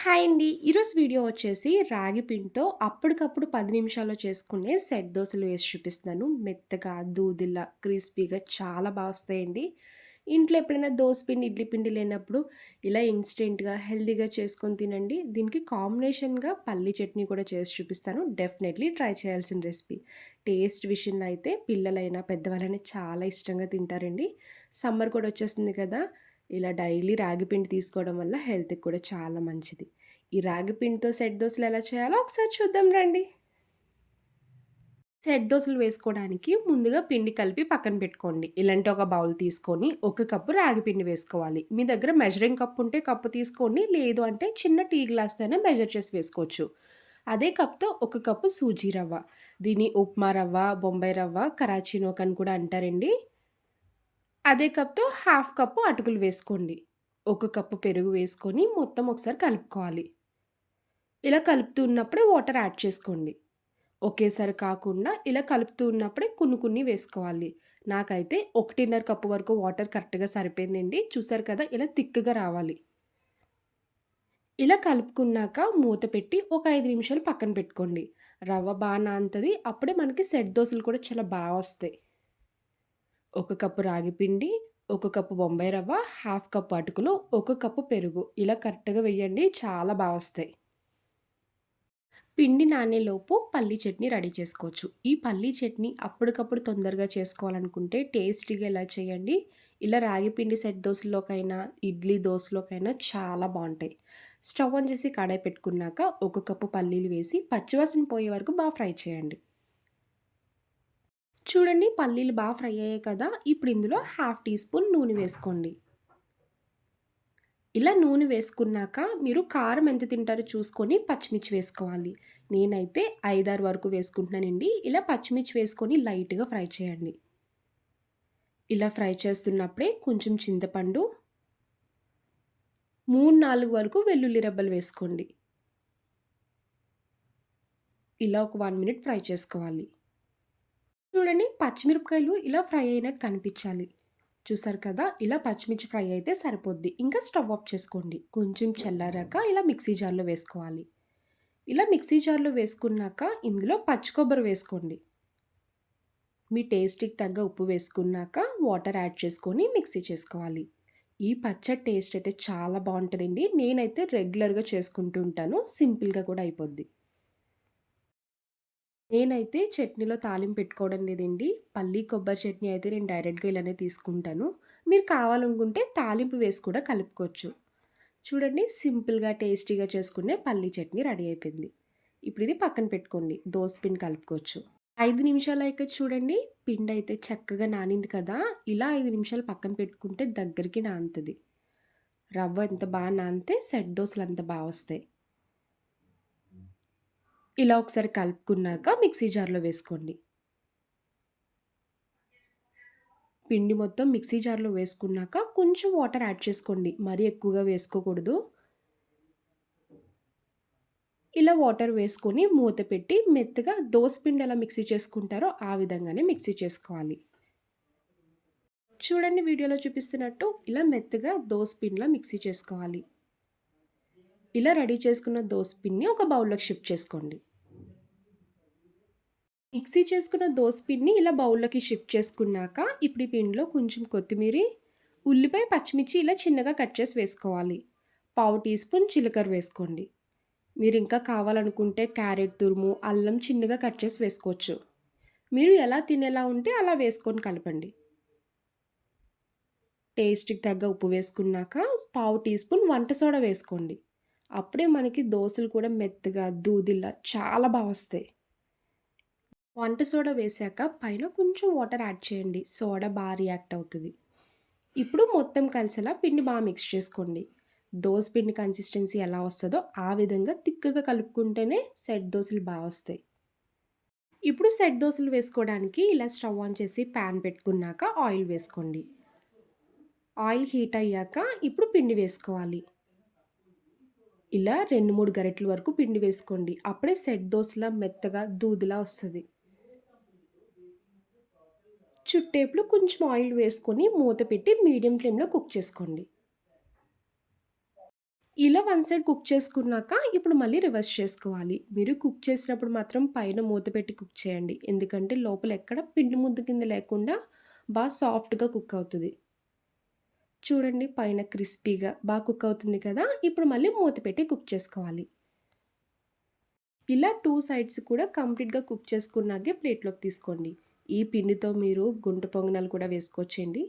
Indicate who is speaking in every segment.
Speaker 1: Hi అండి. ఈరోజు video వచ్చేసి రాగి పిండితో అప్పటికప్పుడు 10 నిమిషాల్లో చేసుకునే సెట్ దోసలు వేసి చూపిస్తున్నాను. మెత్తగా, దూదిల్లా, క్రిస్పీగా చాలా వస్తాయండి. ఇంట్లో ఎప్పుడైనా దోస పిండి, ఇడ్లీ పిండి లేనప్పుడు ఇలా ఇన్‌స్టెంట్‌గా, హెల్తీగా చేసుకొని తినండి. దీనికి కాంబినేషన్‌గా పల్లీ చట్నీ కూడా చేసి చూపిస్తాను. డెఫినెట్‌లీ ట్రై చేయాల్సిన రెసిపీ. టేస్ట్ విషయంలో అయితే పిల్లలైనా, పెద్దవాళ్ళైనా చాలా ఇష్టంగా తింటారండి. సమ్మర్ కూడా వచ్చేస్తుంది కదా! ఇలా డైలీ రాగి పిండి తీసుకోవడం వల్ల హెల్త్‌కి కూడా చాలా మంచిది. ఈ రాగి పిండితో సెట్ దోసలు ఎలా చేయాలో ఒకసారి చూద్దాం రండి. సెట్ దోసలు వేసుకోవడానికి ముందుగా పిండి కలిపి పక్కన పెట్టుకోండి. ఇలాంటి ఒక బౌల్ తీసుకొని, ఒక కప్పు రాగి పిండి వేసుకోవాలి. మీ దగ్గర మెజరింగ్ కప్ ఉంటే కప్పు తీసుకోండి. లేదు అంటే చిన్న టీ గ్లాస్‌తో అయినా మెజర్ చేసి వేసుకోవచ్చు. అదే కప్‌తో ఒక కప్పు సూజీ రవ్వ. దీన్ని ఉప్మా రవ్వ, బొంబాయి రవ్వ, కరాచీ నూక అని కూడా అంటారండి. అదే కప్‌తో హాఫ్ కప్పు అటుకులు వేసుకోండి. ఒక కప్పు పెరుగు వేసుకొని మొత్తం ఒకసారి కలుపుకోవాలి. ఇలా కలుపుతూ ఉన్నప్పుడే వాటర్ యాడ్ చేసుకోండి. ఒకేసారి కాకుండా ఇలా కలుపుతూ ఉన్నప్పుడే కొన్ని కొన్ని వేసుకోవాలి. నాకైతే 1:30 కప్పు వరకు వాటర్ కరెక్ట్‌గా సరిపోయిందండి. చూసారు కదా! ఇలా థిక్‌గా రావాలి. ఇలా కలుపుకున్నాక మూత పెట్టి ఒక 5 నిమిషాలు పక్కన పెట్టుకోండి. రవ్వ నానుతది. అప్పుడే మనకి సెట్ దోసలు కూడా చాలా వస్తాయి. ఒక కప్పు రాగి పిండి, ఒక కప్పు బొంబాయి రవ్వ, హాఫ్ కప్పు అటుకులు, ఒక కప్పు పెరుగు. ఇలా కరెక్ట్‌గా వెయ్యండి. చాలా వస్తాయి. పిండి నానేలోపు పల్లీ చట్నీ రెడీ చేసుకోవచ్చు. ఈ పల్లీ చట్నీ అప్పటికప్పుడు తొందరగా చేసుకోవాలనుకుంటే టేస్టీగా ఇలా చేయండి. ఇలా రాగి పిండి సెట్ దోసలోకైనా, ఇడ్లీ దోసలోకైనా చాలా బావుంటాయి. స్టవ్ ఆన్ చేసి కడాయి పెట్టుకున్నాక ఒక కప్పు పల్లీలు వేసి పచ్చివాసన పోయే వరకు ఫ్రై చేయండి. చూడండి పల్లీలు ఫ్రై అయ్యాయి కదా! ఇప్పుడు ఇందులో హాఫ్ టీ స్పూన్ నూనె వేసుకోండి. ఇలా నూనె వేసుకున్నాక మీరు కారం ఎంత తింటారో చూసుకొని పచ్చిమిర్చి వేసుకోవాలి. నేనైతే 5, 6 వరకు వేసుకుంటున్నానండి. ఇలా పచ్చిమిర్చి వేసుకొని లైట్‌గా ఫ్రై చేయండి. ఇలా ఫ్రై చేస్తున్నప్పుడే కొంచెం చింతపండు, 3, 4 వరకు వెల్లుల్లి రెబ్బలు వేసుకోండి. ఇలా ఒక 1 మినిట్ ఫ్రై చేసుకోవాలి. చూడండి పచ్చిమిరపకాయలు ఇలా ఫ్రై అయినట్టు కనిపించాలి. చూసారు కదా! ఇలా పచ్చిమిర్చి ఫ్రై అయితే సరిపోద్ది. ఇంకా స్టవ్ ఆఫ్ చేసుకోండి. కొంచెం చల్లారాక ఇలా మిక్సీ జార్‌లో వేసుకోవాలి. ఇలా మిక్సీ జార్‌లో వేసుకున్నాక ఇందులో పచ్చి కొబ్బరి వేసుకోండి. మీ టేస్ట్‌కి తగ్గ ఉప్పు వేసుకున్నాక వాటర్ యాడ్ చేసుకొని మిక్సీ చేసుకోవాలి. ఈ పచ్చడి టేస్ట్ అయితే చాలా బావుంటదండి. నేనైతే రెగ్యులర్‌గా చేసుకుంటూ ఉంటాను. సింపుల్‌గా కూడా అయిపోద్ది. నేనైతే చట్నీలో తాలింపు పెట్టుకోవడం లేదండి. పల్లి, కొబ్బరి చట్నీ అయితే నేను డైరెక్ట్‌గా ఇలానే తీసుకుంటాను. మీరు కావాలనుకుంటే తాలింపు వేసి కూడా కలుపుకోవచ్చు. చూడండి సింపుల్‌గా, టేస్టీగా చేసుకునే పల్లీ చట్నీ రెడీ అయిపోయింది. ఇప్పుడు ఇది పక్కన పెట్టుకోండి. దోస పిండి కలుపుకోవచ్చు. 5 నిమిషాలైతే చూడండి పిండయితే చక్కగా నానింది కదా! ఇలా 5 నిమిషాలు పక్కన పెట్టుకుంటే దగ్గరికి నానుతది. రవ్వ ఎంత నానితే సెట్ దోసలంత వస్తాయి. ఇలా ఒకసారి కలుపుకున్నాక మిక్సీ జార్‌లో వేసుకోండి. పిండి మొత్తం మిక్సీ జార్‌లో వేసుకున్నాక కొంచెం వాటర్ యాడ్ చేసుకోండి. మరీ ఎక్కువగా వేసుకోకూడదు. ఇలా వాటర్ వేసుకొని మూత పెట్టి మెత్తగా దోస పిండి ఎలా మిక్సీ చేసుకుంటారో ఆ విధంగానే మిక్సీ చేసుకోవాలి. చూడండి వీడియోలో చూపిస్తున్నట్టు ఇలా మెత్తగా దోస పిండిలా మిక్సీ చేసుకోవాలి. ఇలా రెడీ చేసుకున్న దోస పిండిని ఒక బౌల్‌లోకి షిఫ్ట్ చేసుకోండి. మిక్సీ చేసుకున్న దోస పిండిని ఇలా బౌల్‌లోకి షిఫ్ట్ చేసుకున్నాక ఇప్పుడు ఈ పిండిలో కొంచెం కొత్తిమీరి, ఉల్లిపాయ, పచ్చిమిర్చి ఇలా చిన్నగా కట్ చేసి వేసుకోవాలి. పావు టీ స్పూన్ జీలకర్ర వేసుకోండి. మీరు ఇంకా కావాలనుకుంటే క్యారెట్ తురుము, అల్లం చిన్నగా కట్ చేసి వేసుకోవచ్చు. మీరు ఎలా తినేలా ఉంటే అలా వేసుకొని కలపండి. టేస్ట్‌కి తగ్గ ఉప్పు వేసుకున్నాక పావు టీ స్పూన్ వంట సోడా వేసుకోండి. అప్పుడే మనకి దోసలు కూడా మెత్తగా, దూదిల్లా చాలా వస్తాయి. వంట సోడా వేశాక పైన కొంచెం వాటర్ యాడ్ చేయండి. సోడా రియాక్ట్ అవుతది. ఇప్పుడు మొత్తం కలిసేలా పిండి మిక్స్ చేసుకోండి. దోస పిండి కన్సిస్టెన్సీ ఎలా వస్తదో ఆ విధంగా తిక్కుగా కలుపుకుంటేనే సెట్ దోసలు వస్తాయి. ఇప్పుడు సెట్ దోసలు వేసుకోవడానికి ఇలా స్టవ్ ఆన్ చేసి పాన్ పెట్టుకున్నాక ఆయిల్ వేసుకోండి. ఆయిల్ హీట్ అయ్యాక ఇప్పుడు పిండి వేసుకోవాలి. ఇలా 2, 3 గరిటెల వరకు పిండి వేసుకోండి. అప్పుడే సెట్ దోసలా మెత్తగా దూదిలా వస్తది. చుట్టేపులు కొంచెం ఆయిల్ వేసుకొని మూత పెట్టి మీడియం ఫ్లేమ్‌లో కుక్ చేసుకోండి. ఇలా వన్ సైడ్ కుక్ చేసుకున్నాక ఇప్పుడు మళ్ళీ రివర్స్ చేసుకోవాలి. మీరు కుక్ చేసినప్పుడు మాత్రం పైన మూత పెట్టి కుక్ చేయండి. ఎందుకంటే లోపల ఎక్కడ పిండి ముద్ద కింద లేకుండా సాఫ్ట్‌గా కుక్ అవుతది. చూడండి పైన క్రిస్పీగా కుక్ అవుతుంది కదా! ఇప్పుడు మళ్ళీ మూత పెట్టి కుక్ చేసుకోవాలి. ఇలా 2 సైడ్స్ కూడా కంప్లీట్‌గా కుక్ చేసుకున్నాకే ప్లేట్‌లోకి తీసుకోండి. ఈ పిండితో మీరు గుంట పొంగనాలు కూడా వేసుకోవచ్చండి.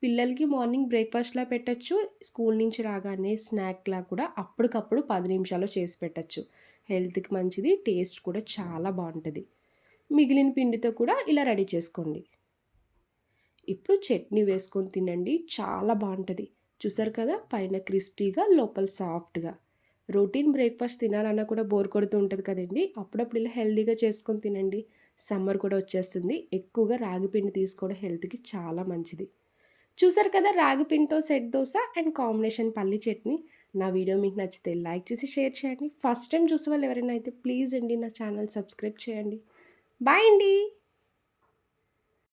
Speaker 1: పిల్లలకి మార్నింగ్ బ్రేక్‌ఫాస్ట్‌లా పెట్టొచ్చు. స్కూల్ నుంచి రాగానే స్నాక్‌లా కూడా అప్పటికప్పుడు 10 నిమిషాల్లో చేసి పెట్టొచ్చు. హెల్త్‌కి మంచిది. టేస్ట్ కూడా చాలా బావుంటది. మిగిలిన పిండితో కూడా ఇలా రెడీ చేసుకోండి. ఇప్పుడు చట్నీ వేసుకొని తినండి. చాలా బావుంటది. చూసారు కదా! పైన క్రిస్పీగా, లోపల సాఫ్ట్‌గా. రొటీన్ బ్రేక్‌ఫాస్ట్ తినాలన్నా కూడా బోర్ కొడుతూ ఉంటది కదండీ! అప్పుడప్పుడు ఇలా హెల్తీగా చేసుకొని తినండి. సమ్మర్ కూడా వచ్చేస్తుంది. ఎక్కువగా రాగి పిండి తీసుకోవడం హెల్త్‌కి చాలా మంచిది. చూసారు కదా! రాగి పిండితో సెట్ దోస అండ్ కాంబినేషన్ పల్లి చట్నీ. నా వీడియో మీకు నచ్చితే లైక్ చేసి, షేర్ చేయండి. ఫస్ట్ టైమ్ చూసేవాళ్ళు ఎవరైనా అయితే ప్లీజ్ అండి నా ఛానల్ సబ్స్క్రైబ్ చేయండి. బాయ్ అండి.